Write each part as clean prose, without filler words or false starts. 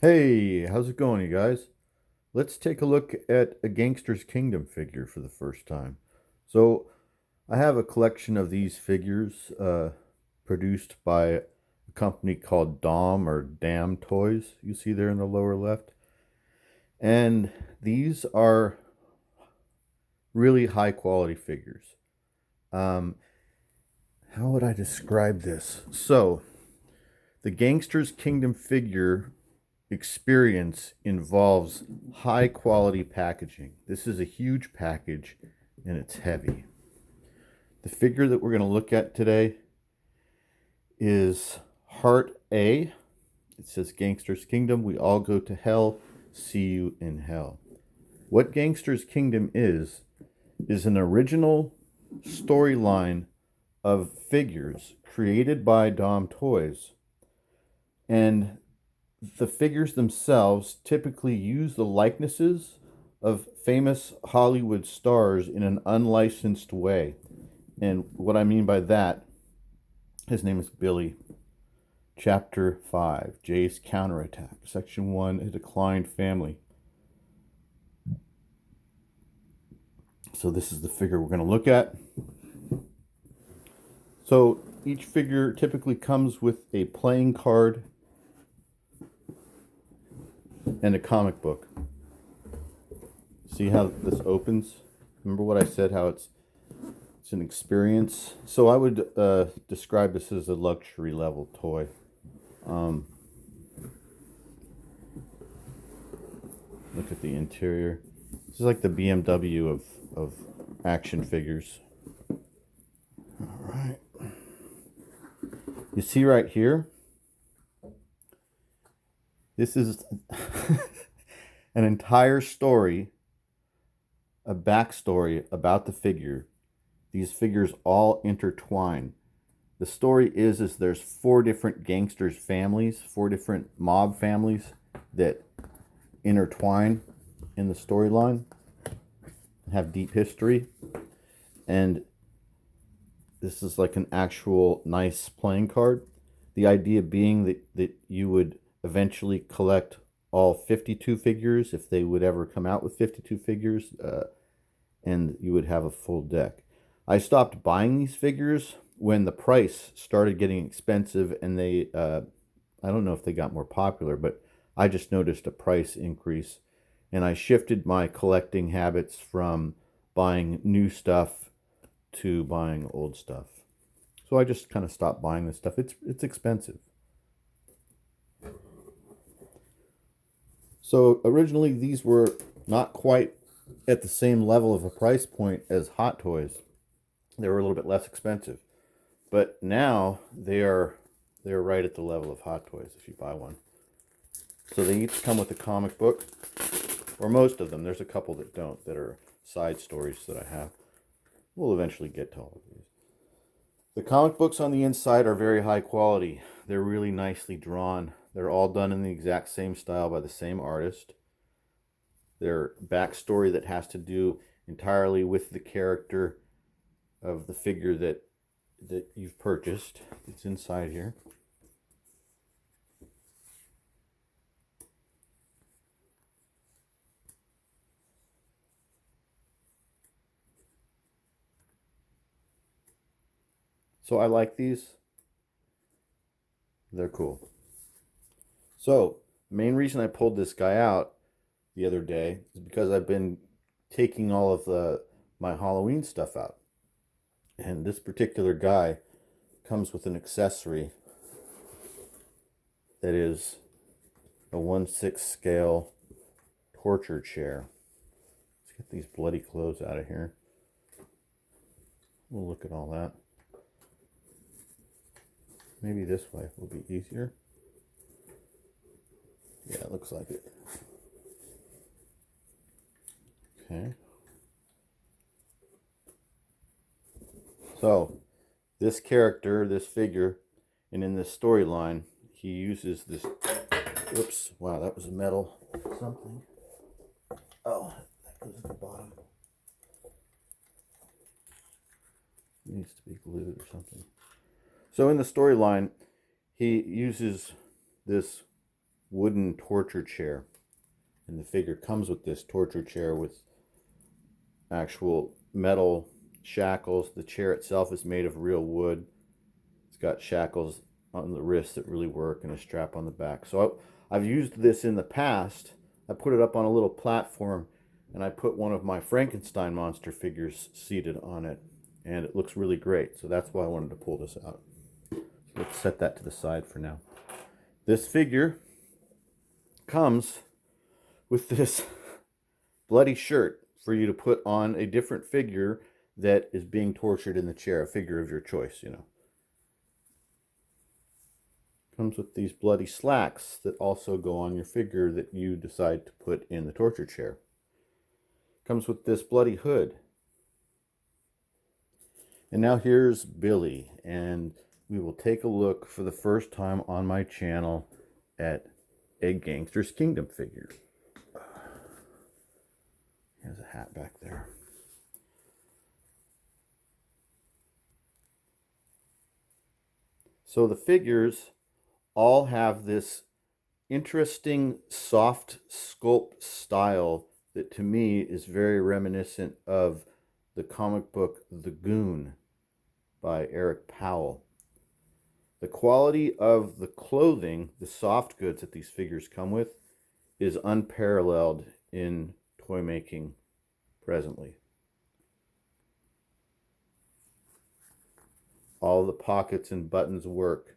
Hey, how's it going, you guys? Let's take a look at a Gangster's Kingdom figure for the first time. So, I have a collection of these figures produced by a company called Dom or Dam Toys, you see there in the lower left. And these are really high quality figures. Um, how would I describe this? So, the Gangster's Kingdom figure experience involves high quality packaging. This is a huge package and it's heavy. The figure that we're going to look at today is Heart A. It says Gangster's Kingdom. We all go to hell. See you in hell. What Gangster's Kingdom is an original storyline of figures created by Dom Toys. And the figures themselves typically use the likenesses of famous Hollywood stars in an unlicensed way. And what I mean by that, his name is Billy. Chapter 5, Jay's Counterattack. Section 1, A Declined Family. So this is the figure we're going to look at. So each figure typically comes with a playing card and a comic book. See how this opens? Remember what I said, how it's an experience? So I would describe this as a luxury level toy. Look at the interior. This is like the BMW of action figures. All right. You see right here? This is an entire story, a backstory about the figure. These figures all intertwine. The story is there's 4 different gangsters families, 4 different mob families that intertwine in the storyline, have deep history, and this is like an actual nice playing card. The idea being that you would eventually collect all 52 figures if they would ever come out with 52 figures, and you would have a full deck. I stopped buying these figures when the price started getting expensive, and they, I don't know if they got more popular, but I just noticed a price increase, and I shifted my collecting habits from buying new stuff to buying old stuff. So I just kind of stopped buying this stuff. It's expensive. So originally these were not quite at the same level of a price point as Hot Toys. They were a little bit less expensive. But now they're right at the level of Hot Toys if you buy one. So they each come with a comic book, or most of them. There's a couple that don't, that are side stories that I have. We'll eventually get to all of these. The comic books on the inside are very high quality. They're really nicely drawn. They're all done in the exact same style by the same artist. Their backstory that has to do entirely with the character of the figure that you've purchased. It's inside here. So I like these. They're cool. So the main reason I pulled this guy out the other day is because I've been taking all of my Halloween stuff out. And this particular guy comes with an accessory that is a 1/6 scale torture chair. Let's get these bloody clothes out of here. We'll look at all that. Maybe this way will be easier. Yeah, it looks like it. Okay. So, this character, this figure, and in this storyline, he uses this. Oops! Wow, that was a metal something. Oh, that goes at the bottom. It needs to be glued or something. So in the storyline, he uses this wooden torture chair. And the figure comes with this torture chair with actual metal shackles. The chair itself is made of real wood. It's got shackles on the wrists that really work and a strap on the back. So I've used this in the past. I put it up on a little platform and I put one of my Frankenstein monster figures seated on it, and it looks really great. So that's why I wanted to pull this out. So let's set that to the side for now. This figure comes with this bloody shirt for you to put on a different figure that is being tortured in the chair, a figure of your choice, you know. Comes with these bloody slacks that also go on your figure that you decide to put in the torture chair. Comes with this bloody hood. And now here's Billy, and we will take a look for the first time on my channel at a Gangsters Kingdom figure. There's a hat back there. So the figures all have this interesting soft sculpt style that to me is very reminiscent of the comic book The Goon by Eric Powell. The quality of the clothing, the soft goods that these figures come with, is unparalleled in toy making presently. All the pockets and buttons work.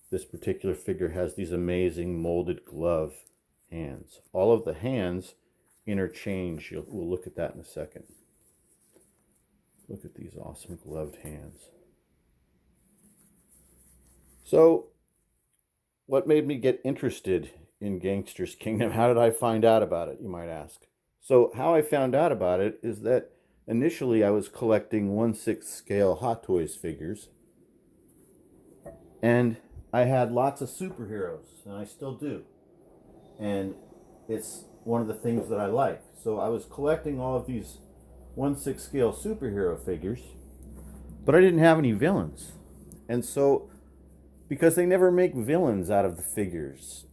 This particular figure has these amazing molded glove hands. All of the hands interchange. We'll look at that in a second. Look at these awesome gloved hands. So, what made me get interested in Gangsters Kingdom? How did I find out about it, you might ask? So, how I found out about it is that initially I was collecting 1/6 scale Hot Toys figures. And I had lots of superheroes, and I still do. And it's one of the things that I like. So I was collecting all of these 1/6 scale superhero figures, but I didn't have any villains. And so, because they never make villains out of the figures,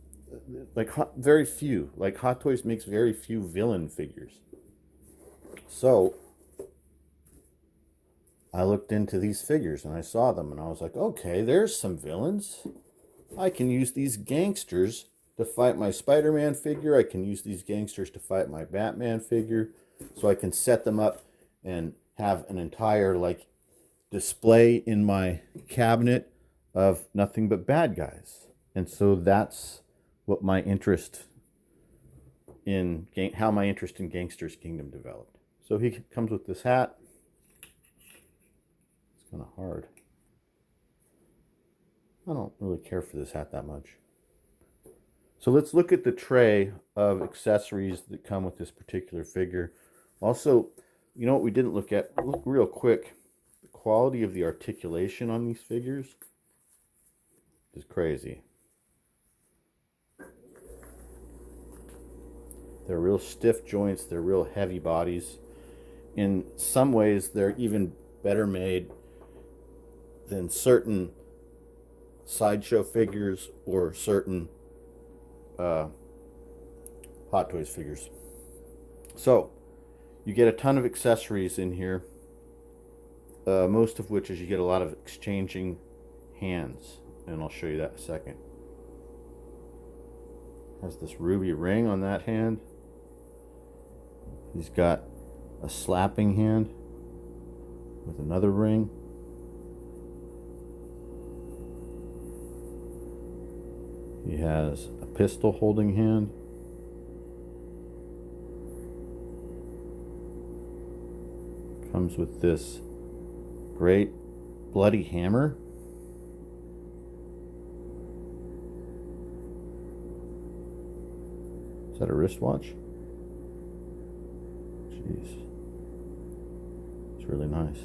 like very few, like Hot Toys makes very few villain figures. So I looked into these figures and I saw them and I was like, okay, there's some villains. I can use these gangsters to fight my Spider-Man figure. I can use these gangsters to fight my Batman figure. So I can set them up and have an entire like display in my cabinet of nothing but bad guys. And so that's what my interest in how my interest in Gangsters Kingdom developed. So he comes with this hat. It's kind of hard. I don't really care for this hat that much. So let's look at the tray of accessories that come with this particular figure. Also, you know what we didn't look at? Look real quick. The quality of the articulation on these figures is crazy. They're real stiff joints. They're real heavy bodies. In some ways, they're even better made than certain sideshow figures or certain Hot Toys figures. So you get a ton of accessories in here, most of which is you get a lot of exchanging hands, and I'll show you that in a second. Has this ruby ring on that hand. He's got a slapping hand with another ring. He has a pistol holding hand. Comes with this great bloody hammer. Is that a wristwatch? Jeez. It's really nice.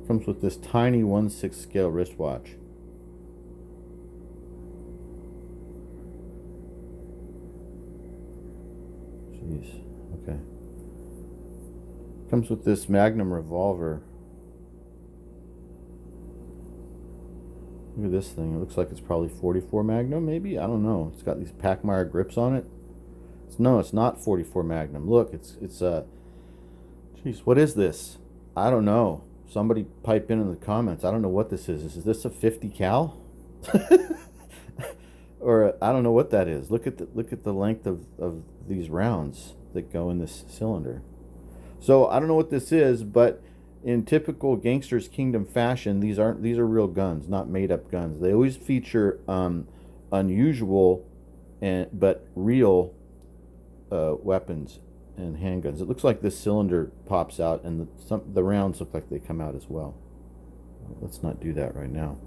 Comes with this tiny 1/6 scale wristwatch. Jeez. Okay. Comes with this Magnum revolver. Look at this thing. It looks like it's probably 44 Magnum, maybe? I don't know. It's got these Packmeyer grips on it. No, it's not 44 Magnum. Look, it's Jeez, what is this? I don't know. Somebody pipe in the comments. I don't know what this is. Is this a 50 cal? Or I don't know what that is. Look at the length of these rounds that go in this cylinder. So I don't know what this is, but in typical Gangsters Kingdom fashion, these are real guns, not made up guns. They always feature unusual but real weapons and handguns. It looks like this cylinder pops out, and the rounds look like they come out as well. Let's not do that right now,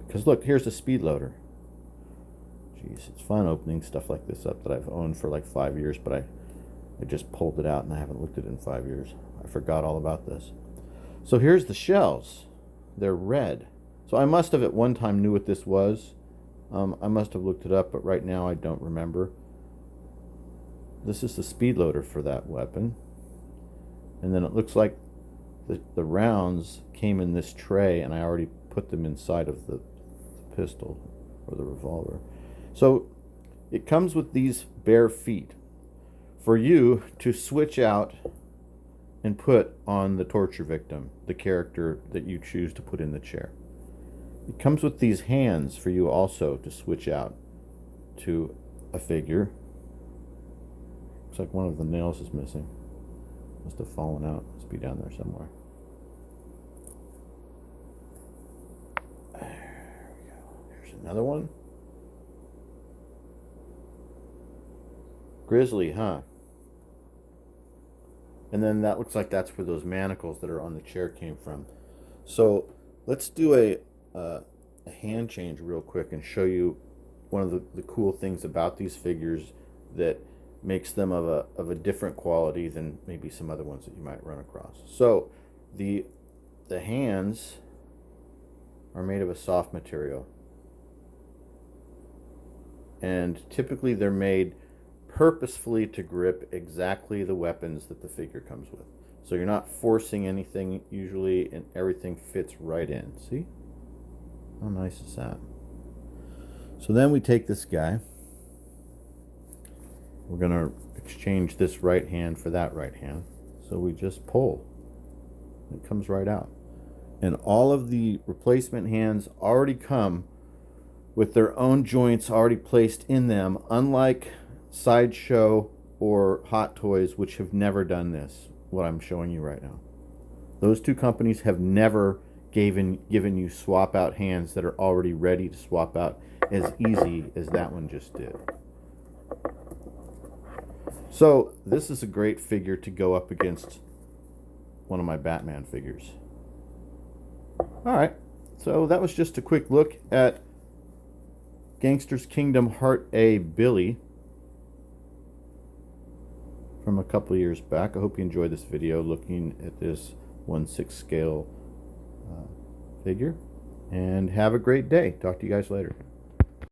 because look, here's a speed loader. Jeez, it's fun opening stuff like this up that I've owned for like 5 years, but I just pulled it out and I haven't looked at it in 5 years. I forgot all about this. So here's the shells. They're red. So I must have at one time knew what this was. I must have looked it up, but right now I don't remember. This is the speed loader for that weapon. And then it looks like the rounds came in this tray, and I already put them inside of the pistol or the revolver. So it comes with these bare feet for you to switch out and put on the torture victim, the character that you choose to put in the chair. It comes with these hands for you also to switch out to a figure. Looks like one of the nails is missing. Must have fallen out. Must be down there somewhere. There we go. Here's another one. Grizzly, huh? And then that looks like that's where those manacles that are on the chair came from. So let's do a hand change real quick and show you one of the cool things about these figures that makes them of a different quality than maybe some other ones that you might run across. So the hands are made of a soft material, and typically they're made purposefully to grip exactly the weapons that the figure comes with. So you're not forcing anything usually, and everything fits right in. See? How nice is that? So then we take this guy. We're going to exchange this right hand for that right hand. So we just pull. It comes right out. And all of the replacement hands already come with their own joints already placed in them, unlike Sideshow or Hot Toys, which have never done this, what I'm showing you right now. Those two companies have never given you swap out hands that are already ready to swap out as easy as that one just did. So this is a great figure to go up against one of my Batman figures. Alright, so that was just a quick look at Gangsters Kingdom Heart A Billy from a couple of years back. I hope you enjoyed this video looking at this 1/6 scale figure, and have a great day. Talk to you guys later.